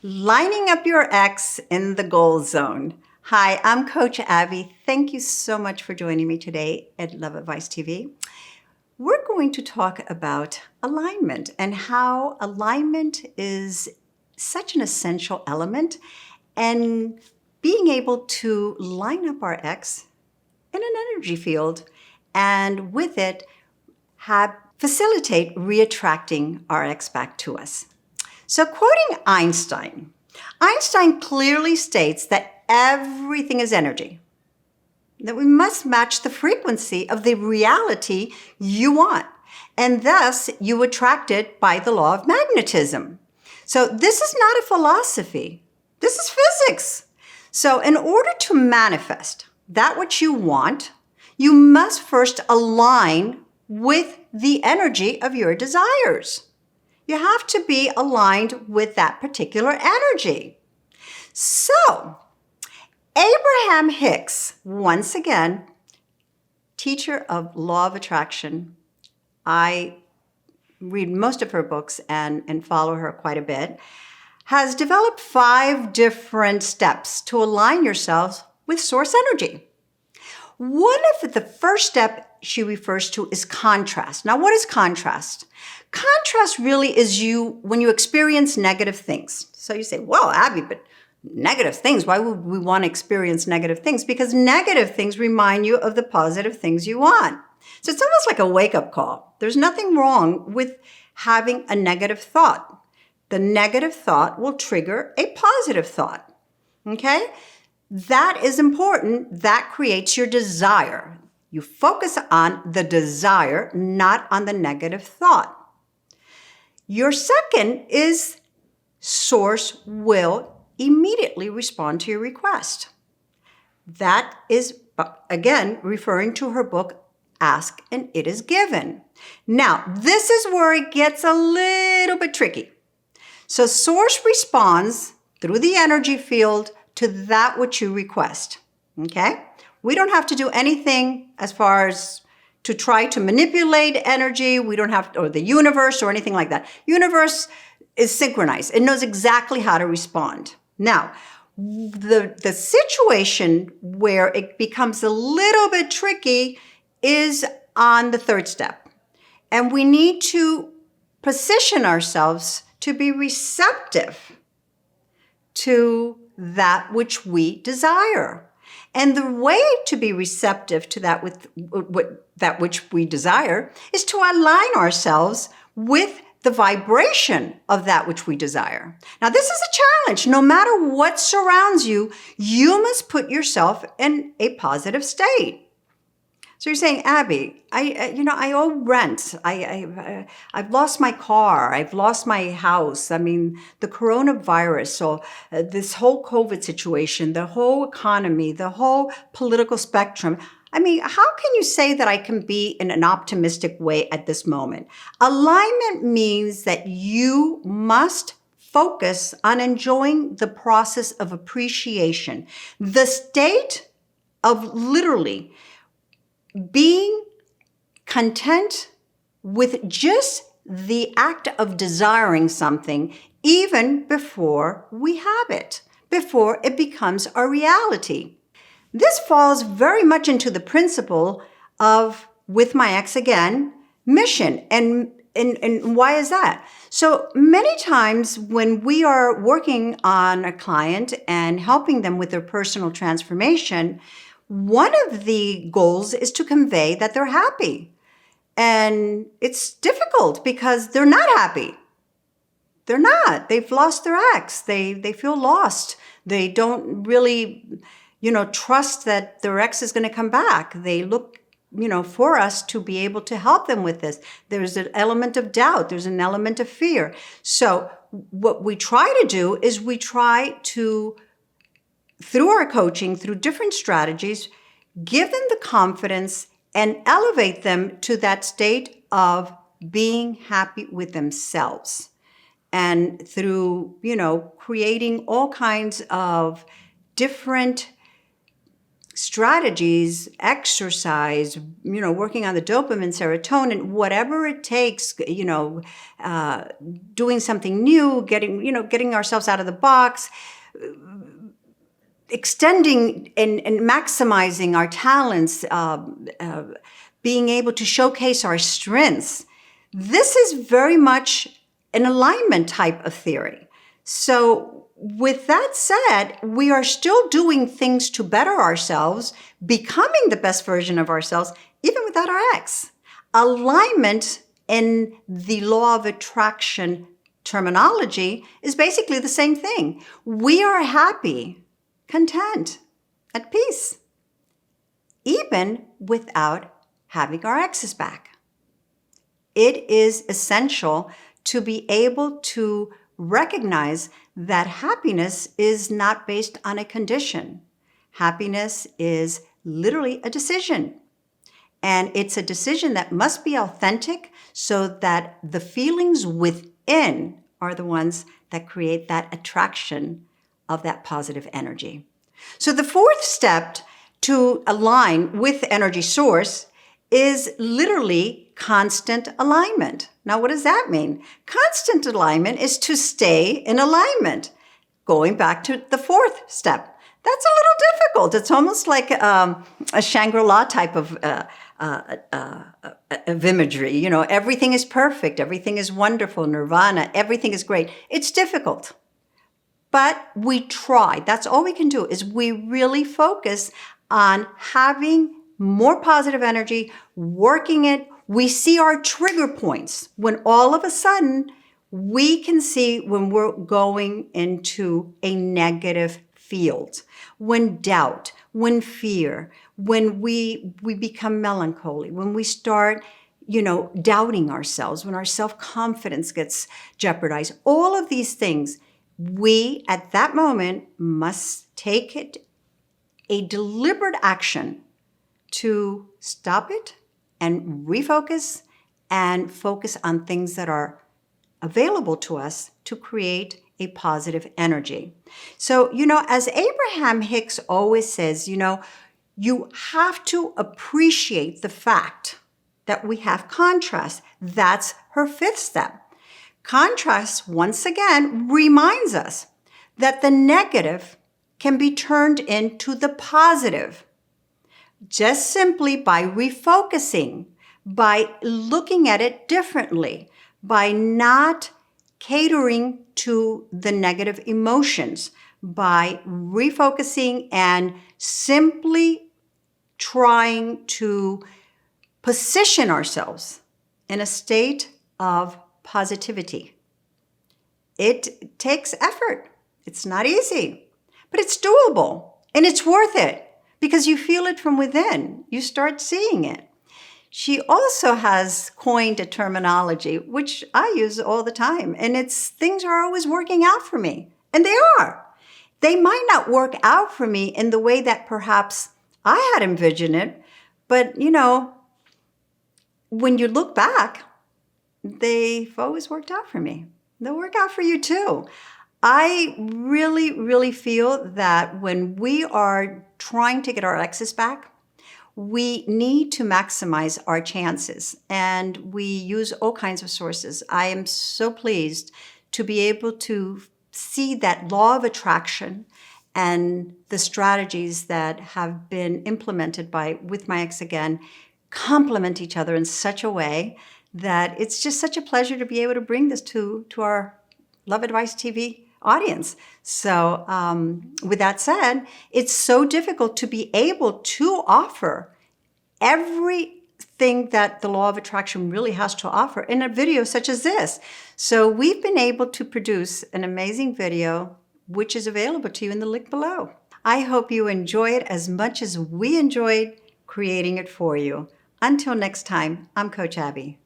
Lining up your X in the goal zone. Hi, I'm Coach Abby. Thank you so much for joining me today at Love Advice TV. We're going to talk about alignment and how alignment is such an essential element, and being able to line up our X in an energy field and with it facilitate re-attracting our X back to us. So quoting Einstein clearly states that everything is energy, that we must match the frequency of the reality you want, and thus you attract it by the law of magnetism. So this is not a philosophy, this is physics. So in order to manifest that which you want, you must first align with the energy of your desires. You have to be aligned with that particular energy. So, Abraham Hicks, once again, teacher of law of attraction. I read most of her books and follow her quite a bit, has developed 5 different steps to align yourselves with source energy. One of the first step she refers to is contrast. Now, what is contrast? Contrast really is when you experience negative things. So you say, well, Abby, but negative things, why would we want to experience negative things? Because negative things remind you of the positive things you want. So it's almost like a wake-up call. There's nothing wrong with having a negative thought. The negative thought will trigger a positive thought, okay? That is important. That creates your desire. You focus on the desire, not on the negative thought. Your second is source will immediately respond to your request. That is, again, referring to her book, Ask and It Is Given. Now, this is where it gets a little bit tricky. So source responds through the energy field to that which you request, okay? We don't have to do anything as far as to try to manipulate energy. We don't have to, or the universe or anything like that. Universe is synchronized. It knows exactly how to respond. Now, the situation where it becomes a little bit tricky is on the third step. And we need to position ourselves to be receptive to that which we desire. And the way to be receptive to that that which we desire is to align ourselves with the vibration of that which we desire. Now, this is a challenge. No matter what surrounds you, you must put yourself in a positive state. So you're saying, Abby, I owe rent. I've lost my car. I've lost my house. I mean, the coronavirus. So this whole COVID situation, the whole economy, the whole political spectrum. I mean, how can you say that I can be in an optimistic way at this moment? Alignment means that you must focus on enjoying the process of appreciation, the state of literally being content with just the act of desiring something, even before we have it, before it becomes a reality. This falls very much into the principle of, with my ex again, mission. And why is that? So many times when we are working on a client and helping them with their personal transformation, one of the goals is to convey that they're happy. And it's difficult because they're not happy. They're not. They've lost their ex. They feel lost. They don't really, trust that their ex is going to come back. They look, for us to be able to help them with this. There's an element of doubt. There's an element of fear. So what we try to do is we try to, through our coaching, through different strategies, give them the confidence and elevate them to that state of being happy with themselves. And through, creating all kinds of different strategies, exercise, working on the dopamine, serotonin, whatever it takes, doing something new, getting ourselves out of the box, extending and maximizing our talents, being able to showcase our strengths. This is very much an alignment type of theory. So with that said, we are still doing things to better ourselves, becoming the best version of ourselves, even without our ex. Alignment in the law of attraction terminology is basically the same thing. We are happy, content, at peace, even without having our exes back. It is essential to be able to recognize that happiness is not based on a condition. Happiness is literally a decision. And it's a decision that must be authentic so that the feelings within are the ones that create that attraction of that positive energy. So the fourth step to align with the energy source is literally constant alignment. Now, what does that mean? Constant alignment is to stay in alignment. Going back to the fourth step, that's a little difficult. It's almost like a Shangri-La type of imagery. Everything is perfect, everything is wonderful, nirvana, everything is great. It's difficult. But we try. That's all we can do, is we really focus on having more positive energy, working it. We see our trigger points when all of a sudden we can see when we're going into a negative field, when doubt, when fear, when we become melancholy, when we start, doubting ourselves, when our self-confidence gets jeopardized. All of these things, we at that moment must take it a deliberate action to stop it and refocus and focus on things that are available to us to create a positive energy. So, as Abraham Hicks always says, you have to appreciate the fact that we have contrast. That's her fifth step. Contrast, once again, reminds us that the negative can be turned into the positive just simply by refocusing, by looking at it differently, by not catering to the negative emotions, by refocusing and simply trying to position ourselves in a state of positivity. It takes effort. It's not easy, but it's doable and it's worth it because you feel it from within. You start seeing it. She also has coined a terminology, which I use all the time, and it's things are always working out for me. And they are. They might not work out for me in the way that perhaps I had envisioned it, but when you look back, they've always worked out for me. They'll work out for you too. I really, really feel that when we are trying to get our exes back, we need to maximize our chances, and we use all kinds of sources. I am so pleased to be able to see that law of attraction and the strategies that have been implemented with my ex again complement each other in such a way that it's just such a pleasure to be able to bring this to our Love Advice TV audience. So with that said, it's so difficult to be able to offer everything that the law of attraction really has to offer in a video such as this. So we've been able to produce an amazing video, which is available to you in the link below. I hope you enjoy it as much as we enjoyed creating it for you. Until next time, I'm Coach Abby.